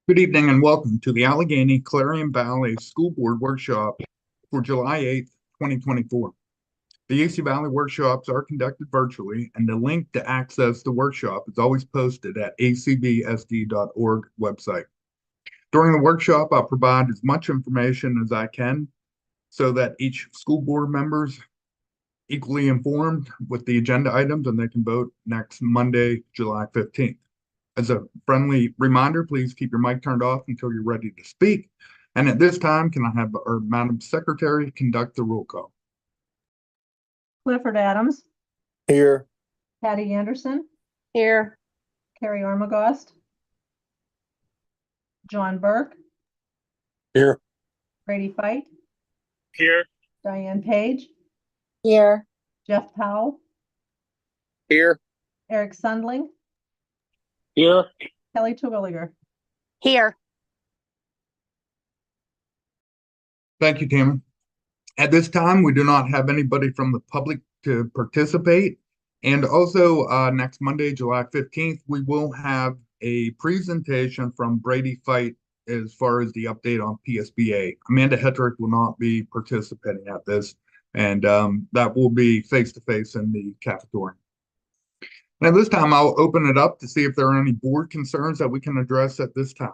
Good evening and welcome to the Allegheny Clarion Valley School Board Workshop for July 8th, 2024. The AC Valley workshops are conducted virtually, and the link to access the workshop is always posted at acvsd.org website. During the workshop, I'll provide as much information as I can so that each school board member is equally informed with the agenda items and they can vote next Monday, July 15th. As a friendly reminder, please keep your mic turned off until you're ready to speak. And at this time, can I have our Madam Secretary conduct the roll call? Clifford Adams. Here. Patty Anderson. Here. Carrie Armagost. John Burke. Here. Brady Fight. Here. Diane Page. Here. Jeff Powell. Here. Eric Sundling. Here. Kelly Terwilliger. Here. Thank you, Tammy. At this time, we do not have anybody from the public to participate. And also next Monday, July 15th, we will have a presentation from Brady Fight as far as the update on PSBA. Amanda Hetrick will not be participating at this, and that will be face-to-face in the cafeteria. Now, this time I'll open it up to see if there are any board concerns that we can address at this time.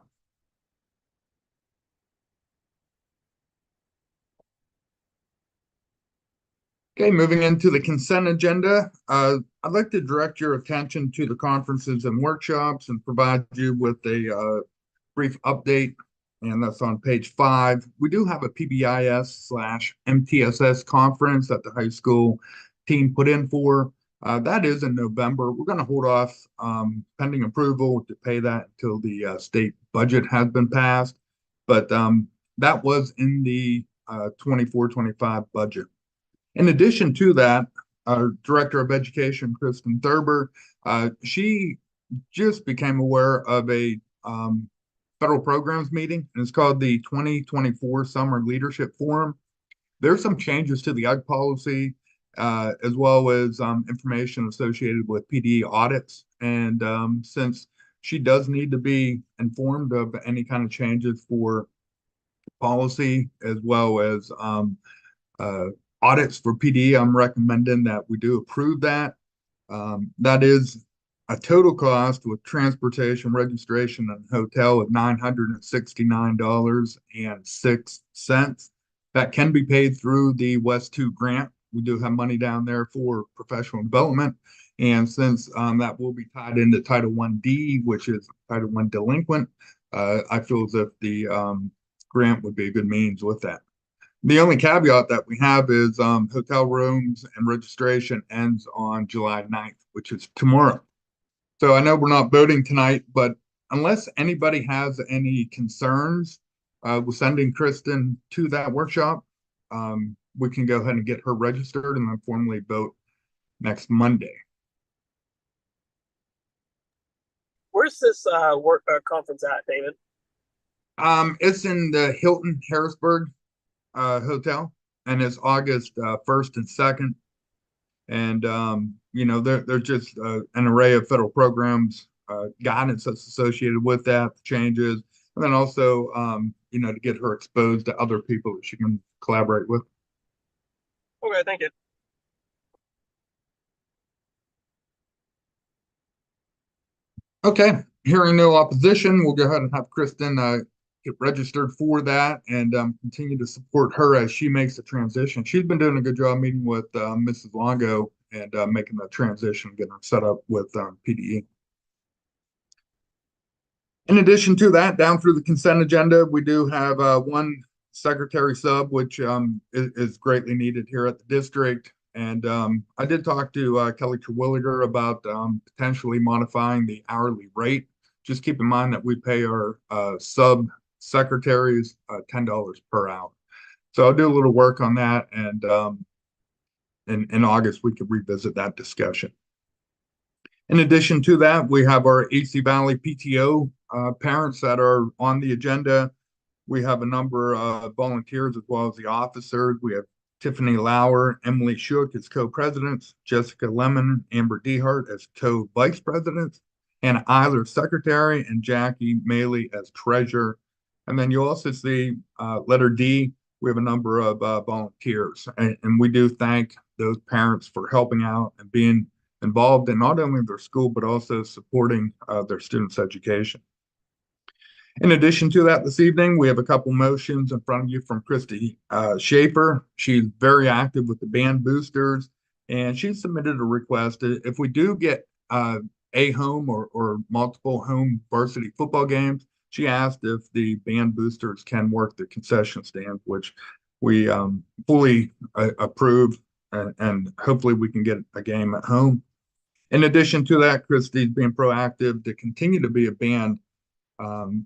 Okay, moving into the consent agenda, I'd like to direct your attention to the conferences and workshops and provide you with a brief update, and that's on page 5. We do have a PBIS/MTSS conference that the high school team put in for. That is in November. We're going to hold off pending approval to pay that until the state budget has been passed. But that was in the 24-25 budget. In addition to that, our Director of Education, Kristen Thurber, she just became aware of a federal programs meeting, and it's called the 2024 Summer Leadership Forum. There's some changes to the UG policy, as well as information associated with PD audits. And since she does need to be informed of any kind of changes for policy, as well as audits for PD, I'm recommending that we do approve that. That is a total cost with transportation, registration, and hotel of $969.06. That can be paid through the West 2 grant. We do have money down there for professional development. And since that will be tied into Title 1D, which is Title 1 delinquent, I feel as if the grant would be a good means with that. The only caveat that we have is hotel rooms and registration ends on July 9th, which is tomorrow. So I know we're not voting tonight, but unless anybody has any concerns with sending Kristen to that workshop, we can go ahead and get her registered and then formally vote next Monday. Where's this work conference at, David? It's in the Hilton Harrisburg hotel, and it's August 1st and 2nd. And you know, there's just an array of federal programs, guidance that's associated with that, changes, and then also you know, to get her exposed to other people that she can collaborate with. Okay, thank you. Okay, hearing no opposition, we'll go ahead and have Kristen get registered for that and continue to support her as she makes the transition. She's been doing a good job meeting with Mrs. Longo and making the transition, getting her set up with PDE. In addition to that, down through the consent agenda, we do have one secretary sub, which is greatly needed here at the district. And I did talk to Kelly Terwilliger about potentially modifying the hourly rate. Just keep in mind that we pay our sub secretaries $10 per hour. So I'll do a little work on that, and in August we could revisit that discussion. In addition to that, we have our AC Valley PTO parents that are on the agenda. We have a number of volunteers as well as the officers. We have Tiffany Lauer, Emily Shook as co-presidents, Jessica Lemon, Amber Dehart as co-vice presidents, Anna Eiler, secretary, and Jackie Maley as treasurer. And then you also see letter D, we have a number of volunteers. And we do thank those parents for helping out and being involved in not only their school, but also supporting their students' education. In addition to that, this evening, we have a couple motions in front of you from Christy Schaefer. She's very active with the band boosters, and she submitted a request. If we do get a home or multiple home varsity football games, she asked if the band boosters can work the concession stand, which we fully approve, and hopefully we can get a game at home. In addition to that, Christy's being proactive to continue to be a band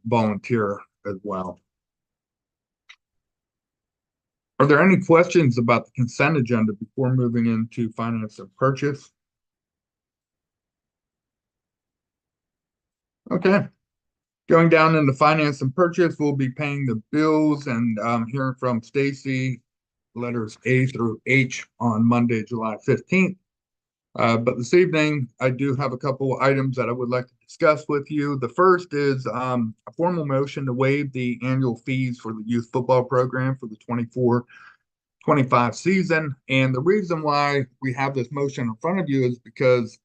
volunteer as well. Are there any questions about the consent agenda before moving into finance and purchase? Okay. Going down into finance and purchase, we'll be paying the bills and hearing from Stacy, letters A through H on Monday, July 15th. But this evening, I do have a couple of items that I would like to discuss with you. The first is a formal motion to waive the annual fees for the youth football program for the 24-25 season. And the reason why we have this motion in front of you is because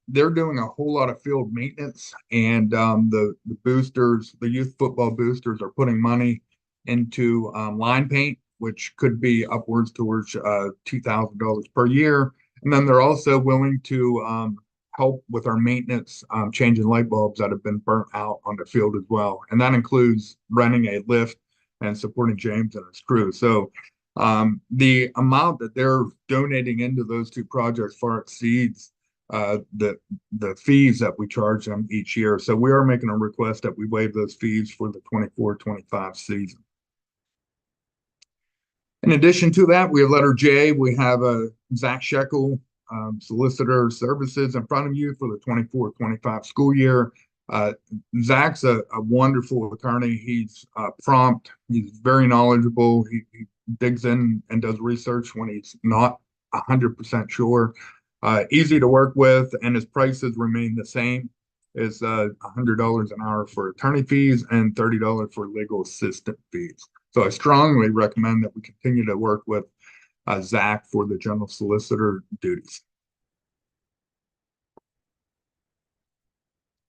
they're doing a whole lot of field maintenance, and the boosters, the youth football boosters, are putting money into line paint, which could be upwards towards $2,000 per year. And then they're also willing to help with our maintenance, changing light bulbs that have been burnt out on the field as well. And that includes renting a lift and supporting James and his crew. So the amount that they're donating into those two projects far exceeds the fees that we charge them each year. So we are making a request that we waive those fees for the 24-25 season. In addition to that, we have letter J. We have Zach Shekel, solicitor services in front of you for the 24-25 school year. Zach's a wonderful attorney. He's prompt. He's very knowledgeable. He digs in and does research when he's not 100% sure. Easy to work with, and his prices remain the same. It's $100 an hour for attorney fees and $30 for legal assistant fees. So I strongly recommend that we continue to work with Zach for the general solicitor duties.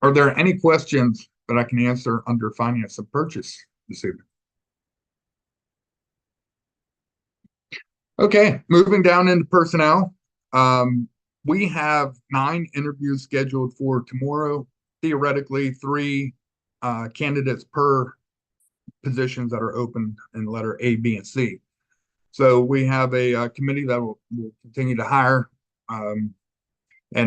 Are there any questions that I can answer under finance and purchase this evening? Okay, moving down into personnel. We have 9 interviews scheduled for tomorrow. Theoretically, 3 candidates per positions that are open in letter A, B, and C. So we have a committee that will continue to hire and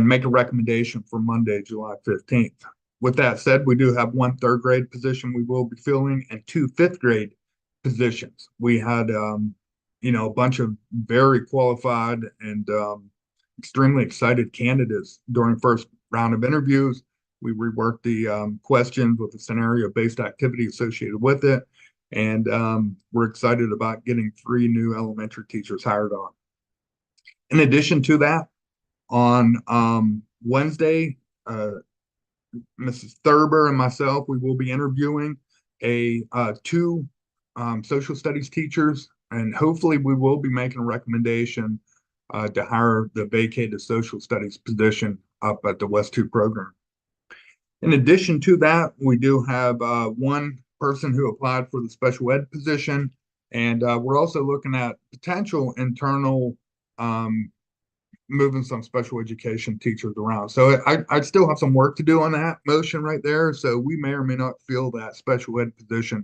make a recommendation for Monday, July 15th. With that said, we do have 1 3rd grade position we will be filling and 2 5th grade positions. We had a bunch of very qualified and extremely excited candidates during first round of interviews. We reworked the questions with the scenario-based activity associated with it. And we're excited about getting 3 new elementary teachers hired on. In addition to that, on Wednesday, Mrs. Thurber and myself, we will be interviewing 2 social studies teachers, and hopefully we will be making a recommendation to hire the vacated social studies position up at the West 2 program. In addition to that, we do have 1 person who applied for the special ed position, and we're also looking at potential internal moving some special education teachers around. So I still have some work to do on that motion right there. So we may or may not fill that special ed position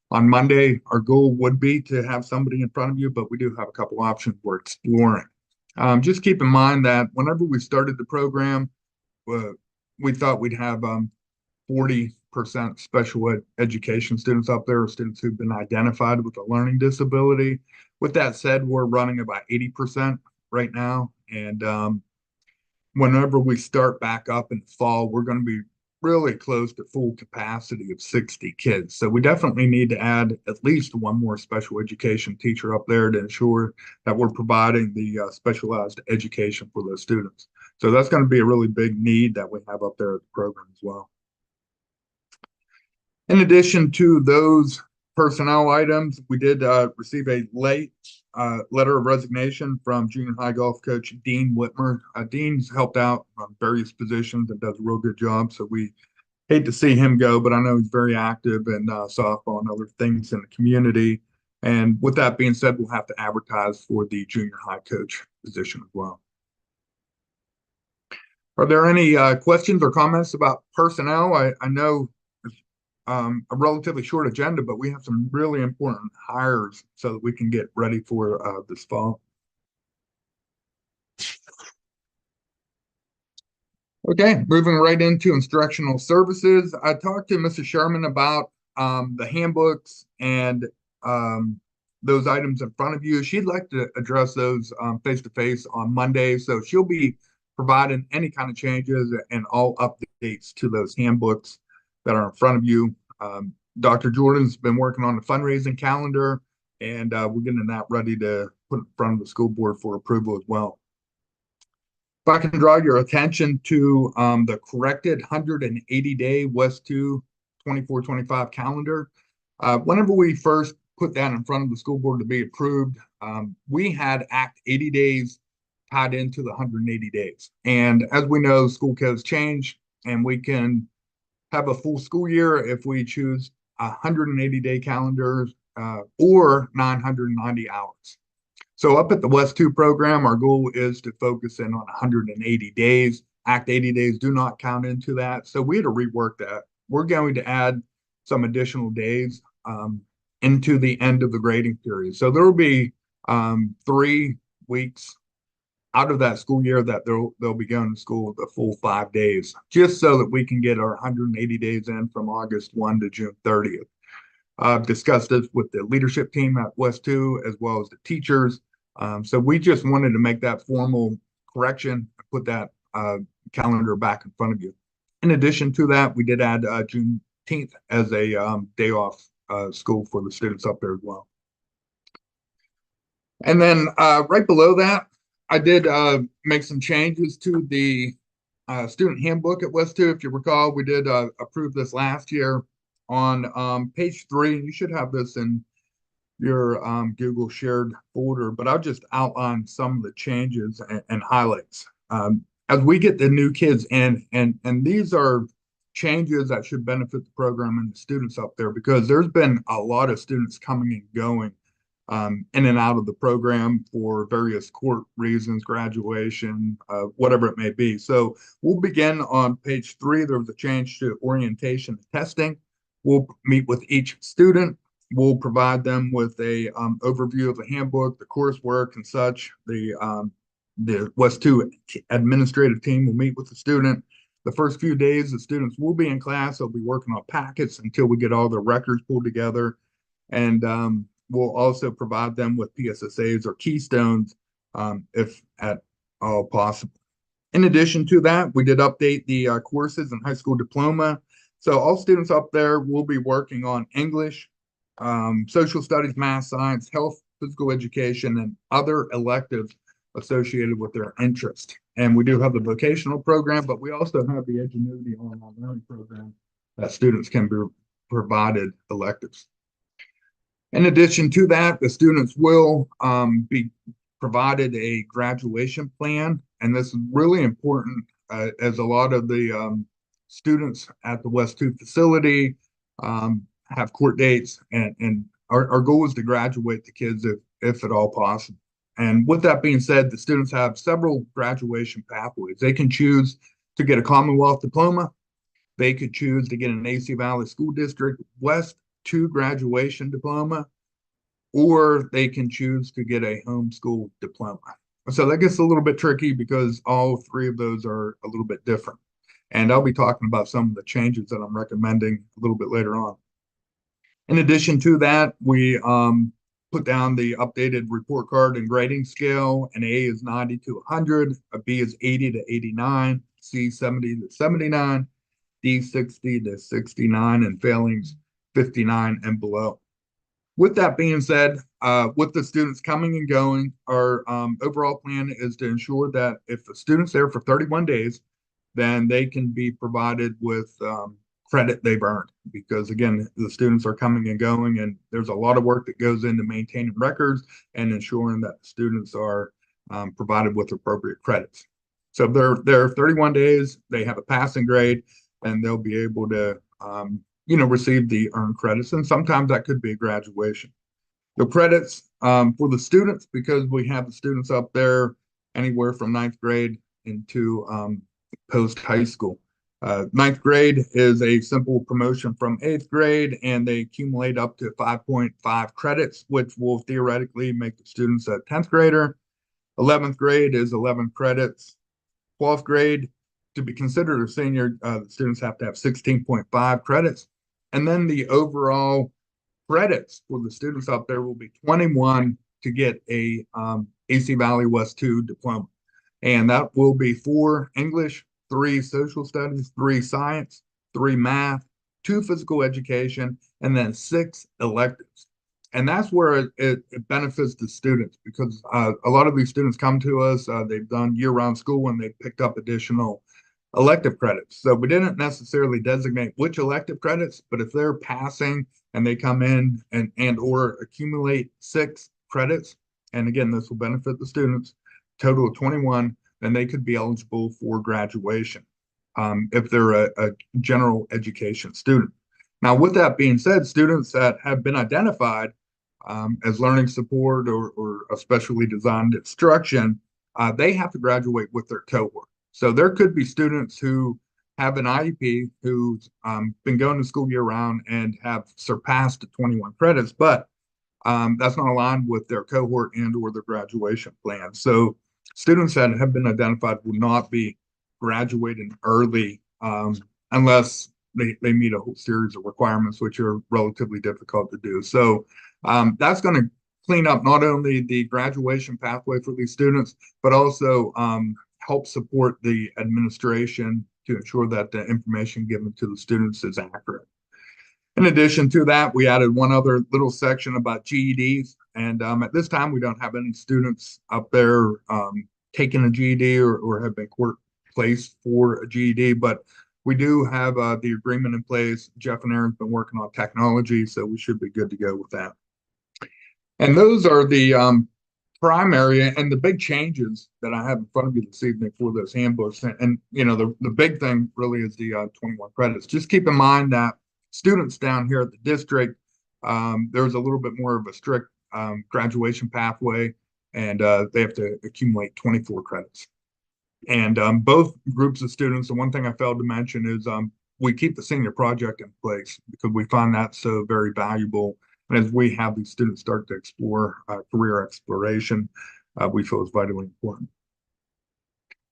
on Monday. Our goal would be to have somebody in front of you, but we do have a couple options we're exploring. Just keep in mind that whenever we started the program, we thought we'd have 40% special education students up there, or students who've been identified with a learning disability. With that said, we're running about 80% right now. And whenever we start back up in the fall, we're going to be really close to full capacity of 60 kids. So we definitely need to add at least 1 more special education teacher up there to ensure that we're providing the specialized education for those students. So that's going to be a really big need that we have up there at the program as well. In addition to those personnel items, we did receive a late letter of resignation from junior high golf coach Dean Whitmer. Dean's helped out on various positions and does a real good job. So we hate to see him go, but I know he's very active in softball and other things in the community. And with that being said, we'll have to advertise for the junior high coach position as well. Are there any questions or comments about personnel? I know it's a relatively short agenda, but we have some really important hires so that we can get ready for this fall. Okay, moving right into instructional services. I talked to Mrs. Sherman about the handbooks and those items in front of you. She'd like to address those face-to-face on Monday, so she'll be providing any kind of changes and all updates to those handbooks that are in front of you. Dr. Jordan's been working on the fundraising calendar, and we're getting that ready to put in front of the school board for approval as well. If I can draw your attention to the corrected 180-day West 2 24-25 calendar. Whenever we first put that in front of the school board to be approved, we had Act 80 days tied into the 180 days. And as we know, school codes change, and we can have a full school year if we choose 180-day calendars or 990 hours. So up at the West 2 program, our goal is to focus in on 180 days. Act 80 days do not count into that. So we had to rework that. We're going to add some additional days into the end of the grading period. So there will be 3 weeks out of that school year that they'll be going to school the full 5 days, just so that we can get our 180 days in from August 1 to June 30th. I've discussed this with the leadership team at West 2 as well as the teachers. So we just wanted to make that formal correction, put that calendar back in front of you. In addition to that, we did add Juneteenth as a day off school for the students up there as well. And then right below that, I did make some changes to the student handbook at West 2. If you recall, we did approve this last year. On page 3, you should have this in your Google shared folder, but I'll just outline some of the changes and highlights. As we get the new kids in, and these are changes that should benefit the program and the students up there, because there's been a lot of students coming and going in and out of the program for various court reasons, graduation, whatever it may be. So we'll begin on page 3. There was a change to orientation and testing. We'll meet with each student. We'll provide them with a overview of the handbook, the coursework, and such. The West 2 administrative team will meet with the student. The first few days, the students will be in class. They'll be working on packets until we get all their records pulled together. And we'll also provide them with PSSAs or keystones if at all possible. In addition to that, we did update the courses in high school diploma. So all students up there will be working on English, social studies, math, science, health, physical education, and other electives associated with their interest. And we do have the vocational program, but we also have the Edgenuity online learning program that students can be provided electives. In addition to that, the students will be provided a graduation plan. And this is really important as a lot of the students at the West 2 facility have court dates, and our goal is to graduate the kids if at all possible. And with that being said, the students have several graduation pathways. They can choose to get a Commonwealth diploma. They could choose to get an AC Valley School District West 2 graduation diploma, or they can choose to get a homeschool diploma. So that gets a little bit tricky because all 3 of those are a little bit different. And I'll be talking about some of the changes that I'm recommending a little bit later on. In addition to that, we put down the updated report card and grading scale. An A is 90 to 100, a B is 80 to 89, C 70 to 79, D 60 to 69, and failings 59 and below. With that being said, with the students coming and going, our overall plan is to ensure that if the student's there for 31 days, then they can be provided with credit they've earned. Because again, the students are coming and going, and there's a lot of work that goes into maintaining records and ensuring that students are provided with appropriate credits. So if they're there 31 days, they have a passing grade, and they'll be able to receive the earned credits. And sometimes that could be a graduation. The credits for the students, because we have the students up there anywhere from ninth grade into post high school. Ninth grade is a simple promotion from eighth grade, and they accumulate up to 5.5 credits, which will theoretically make the students a 10th grader. 11th grade is 11 credits. 12th grade, to be considered a senior, the students have to have 16.5 credits. And then the overall credits for the students up there will be 21 to get a AC Valley West 2 diploma. And that will be 4 English, 3 social studies, 3 science, 3 math, 2 physical education, and then 6 electives. And that's where it benefits the students, because a lot of these students come to us, they've done year-round school and they've picked up additional elective credits. So we didn't necessarily designate which elective credits, but if they're passing and they come in and or accumulate 6 credits, and again, this will benefit the students, total of 21, then they could be eligible for graduation if they're a general education student. Now, with that being said, students that have been identified as learning support or a specially designed instruction, they have to graduate with their cohort. So there could be students who have an IEP who's been going to school year round and have surpassed the 21 credits, but that's not aligned with their cohort and or their graduation plan. So students that have been identified will not be graduating early unless they meet a whole series of requirements, which are relatively difficult to do. So that's going to clean up not only the graduation pathway for these students, but also help support the administration to ensure that the information given to the students is accurate. In addition to that, we added one other little section about GEDs. And at this time, we don't have any students up there taking a GED or have been court placed for a GED, but we do have the agreement in place. Jeff and Aaron's been working on technology, so we should be good to go with that. And those are the primary and the big changes that I have in front of you this evening for those handbooks. And the big thing really is the 21 credits. Just keep in mind that students down here at the district, there's a little bit more of a strict graduation pathway, and they have to accumulate 24 credits. And both groups of students, the one thing I failed to mention is we keep the senior project in place because we find that so very valuable. And as we have these students start to explore career exploration, we feel is vitally important.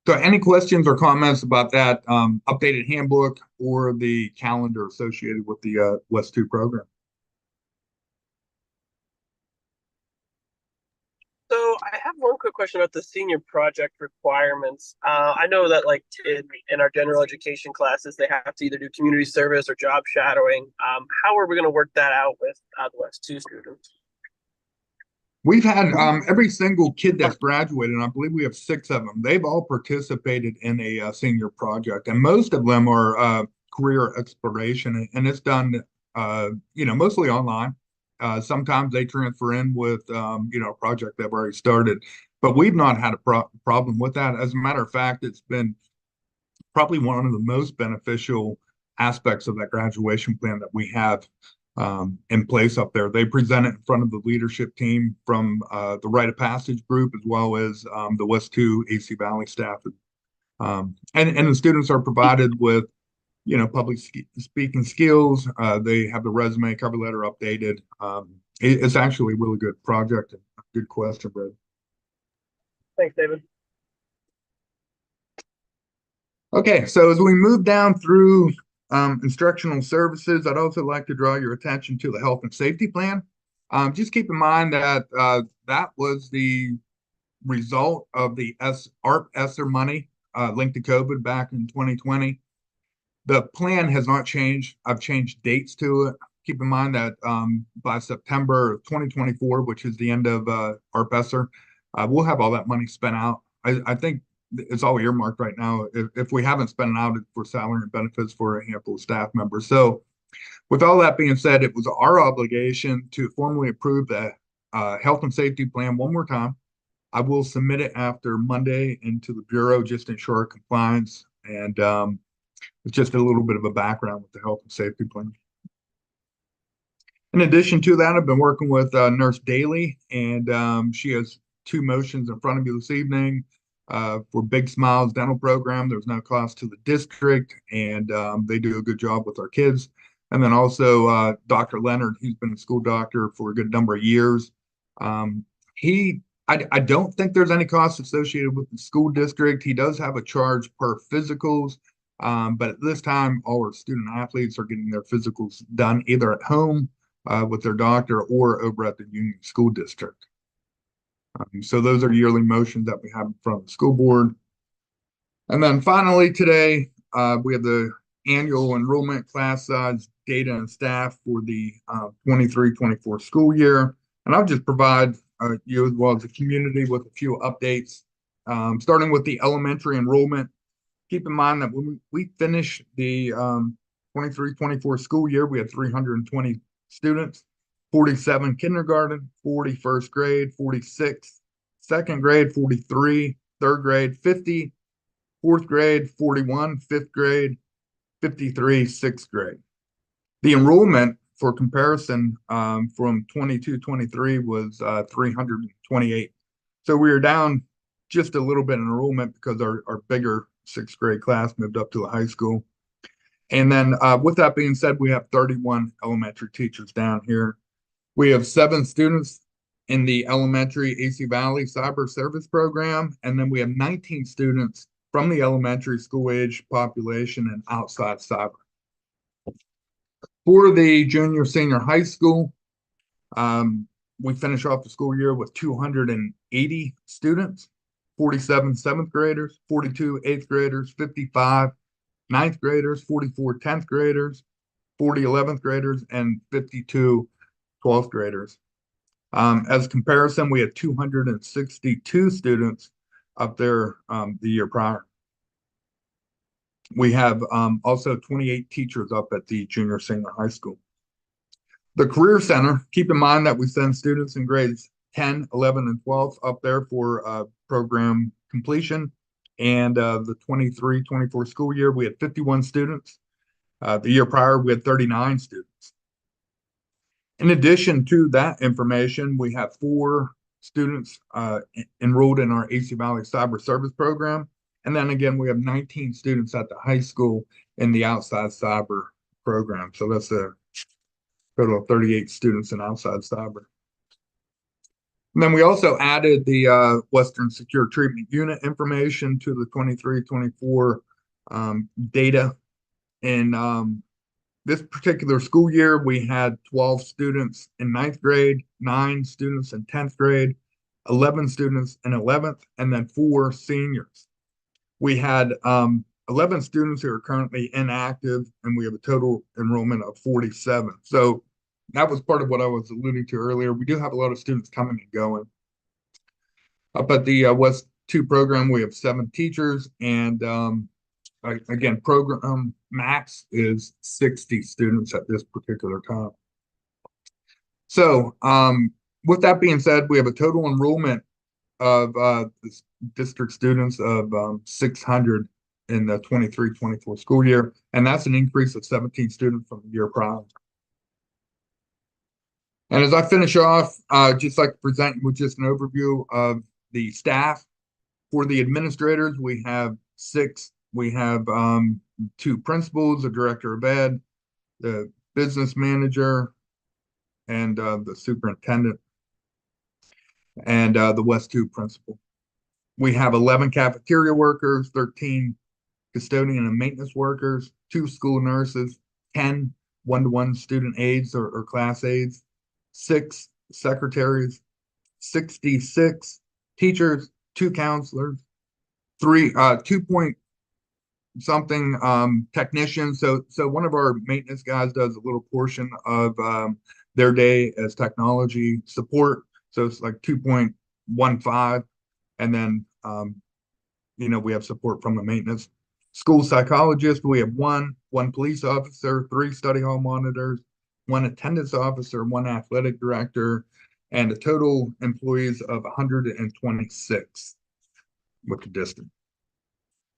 So any questions or comments about that updated handbook or the calendar associated with the West 2 program? So I have one quick question about the senior project requirements. I know that like in our general education classes, they have to either do community service or job shadowing. How are we going to work that out with the West 2 students? We've had every single kid that's graduated, and I believe we have 6 of them. They've all participated in a senior project, and most of them are career exploration, and it's done, mostly online. Sometimes they transfer in with, a project they've already started, but we've not had a problem with that. As a matter of fact, it's been probably one of the most beneficial aspects of that graduation plan that we have in place up there. They present it in front of the leadership team from the Rite of Passage group, as well as the West 2 AC Valley staff. And the students are provided with public speaking skills. They have the resume, cover letter updated. It's actually a really good project. Good question, Brad. Thanks, David. Okay, so as we move down through instructional services, I'd also like to draw your attention to the health and safety plan. Just keep in mind that that was the result of the ARP ESSER money linked to COVID back in 2020. The plan has not changed. I've changed dates to it. keep in mind that by September of 2024, which is the end of our PESER, we'll have all that money spent out. I think it's all earmarked right now. If we haven't spent it out, it's for salary and benefits for a handful of staff members. So with all that being said, it was our obligation to formally approve the health and safety plan one more time. I will submit it after Monday into the Bureau just to ensure compliance. And it's just a little bit of a background with the health and safety plan. In addition to that, I've been working with Nurse Daly, and she has two motions in front of you this evening for Big Smiles Dental Program. There's no cost to the district, and they do a good job with our kids. And then also Dr. Leonard, he's been a school doctor for a good number of years. I don't think there's any cost associated with the school district. He does have a charge per physicals, but at this time, all our student athletes are getting their physicals done either at home with their doctor or over at the Union School District. So those are yearly motions that we have in front of the school board. And then finally today, we have the annual enrollment, class size, data, and staff for the 23-24 school year. And I'll just provide you as well as the community with a few updates, starting with the elementary enrollment. Keep in mind that when we finished the 23-24 school year, we had 320 students, 47 kindergarten, 40 first grade, 46 second grade, 43 third grade, 50 fourth grade, 41 fifth grade, 53 sixth grade. The enrollment for comparison from 22-23 was 328. So we were down just a little bit in enrollment because our bigger sixth grade class moved up to the high school. And then with that being said, we have 31 elementary teachers down here. We have 7 students in the elementary AC Valley Cyber Service Program, and then we have 19 students from the elementary school age population and outside cyber. For the junior senior high school, we finish off the school year with 280 students, 47 seventh graders, 42 eighth graders, 55 ninth graders, 44 10th graders, 40 11th graders, and 52 12th graders. As a comparison, we had 262 students up there the year prior. We have also 28 teachers up at the junior senior high school. The Career Center, keep in mind that we send students in grades 10, 11, and 12 up there for program completion. And the 23-24 school year, we had 51 students. The year prior, we had 39 students. In addition to that information, we have 4 students enrolled in our AC Valley Cyber Service Program. And then again, we have 19 students at the high school in the outside cyber program. So that's a total of 38 students in outside cyber. And then we also added the Western Secure Treatment Unit information to the 23-24 data. And this particular school year, we had 12 students in 9th grade, 9 students in 10th grade, 11 students in 11th, and then 4 seniors. We had 11 students who are currently inactive, and we have a total enrollment of 47. So that was part of what I was alluding to earlier. We do have a lot of students coming and going. Up at the West 2 program, we have 7 teachers, and again, program max is 60 students at this particular time. So with that being said, we have a total enrollment of district students of 600 in the 23-24 school year, and that's an increase of 17 students from the year prior. And as I finish off, just like to present with just an overview of the staff. For the administrators, we have 6. We have 2 principals, a director of ed, the business manager, and the superintendent, and the West 2 principal. We have 11 cafeteria workers, 13 custodian and maintenance workers, 2 school nurses, 10 one-to-one student aides or class aides, 6 secretaries, 66 teachers, 2 counselors, 2.4 something technician. So one of our maintenance guys does a little portion of their day as technology support. So it's like 2.15, and then we have support from the maintenance. School psychologist, we have one police officer, 3 study hall monitors, 1 attendance officer, 1 athletic director, and a total employees of 126 with the district.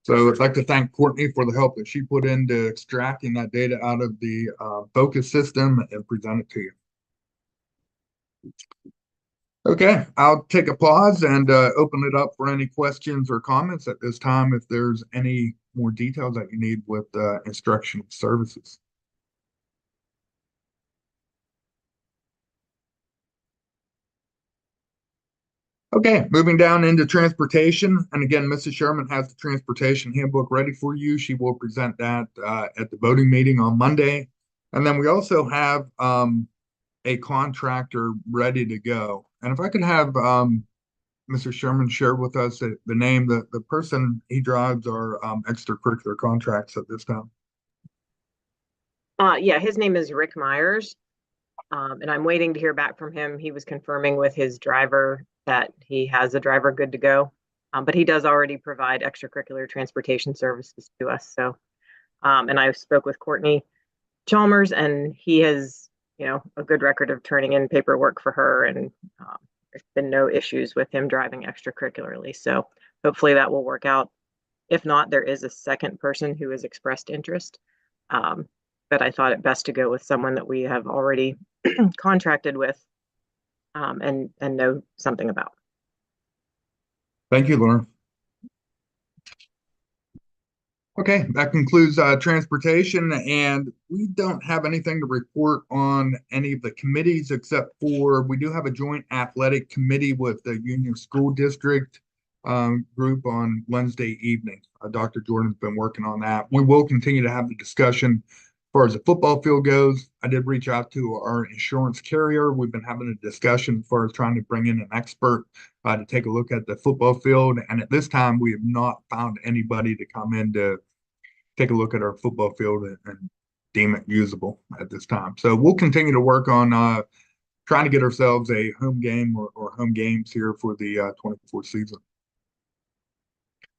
So I'd like to thank Courtney for the help that she put into extracting that data out of the focus system and present it to you. Okay, I'll take a pause and open it up for any questions or comments at this time if there's any more details that you need with instructional services. Okay, moving down into transportation. And again, Mrs. Sherman has the transportation handbook ready for you. She will present that at the voting meeting on Monday. And then we also have a contractor ready to go. And if I could have Mr. Sherman share with us the name, the person he drives our extracurricular contracts at this time. Yeah, his name is Rick Myers. And I'm waiting to hear back from him. He was confirming with his driver that he has a driver good to go. But he does already provide extracurricular transportation services to us. So, and I spoke with Courtney Chalmers, and he has, a good record of turning in paperwork for her, and there's been no issues with him driving extracurricularly. So hopefully that will work out. If not, there is a second person who has expressed interest. But I thought it best to go with someone that we have already contracted with and know something about. Thank you, Laura. Okay, that concludes transportation, and we don't have anything to report on any of the committees except for we do have a joint athletic committee with the Union School District group on Wednesday evening. Dr. Jordan's been working on that. We will continue to have the discussion as far as the football field goes. I did reach out to our insurance carrier. We've been having a discussion as far as trying to bring in an expert to take a look at the football field. And at this time, we have not found anybody to come in to take a look at our football field and deem it usable at this time. So we'll continue to work on trying to get ourselves a home game or home games here for the 24 season.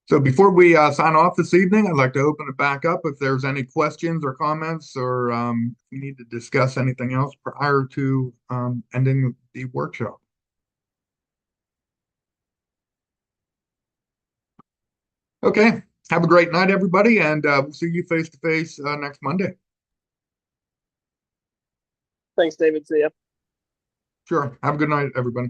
So before we sign off this evening, I'd like to open it back up if there's any questions or comments, or we need to discuss anything else prior to ending the workshop. Okay, have a great night, everybody, and we'll see you face to face next Monday. Thanks, David. See ya. Sure. Have a good night, everybody.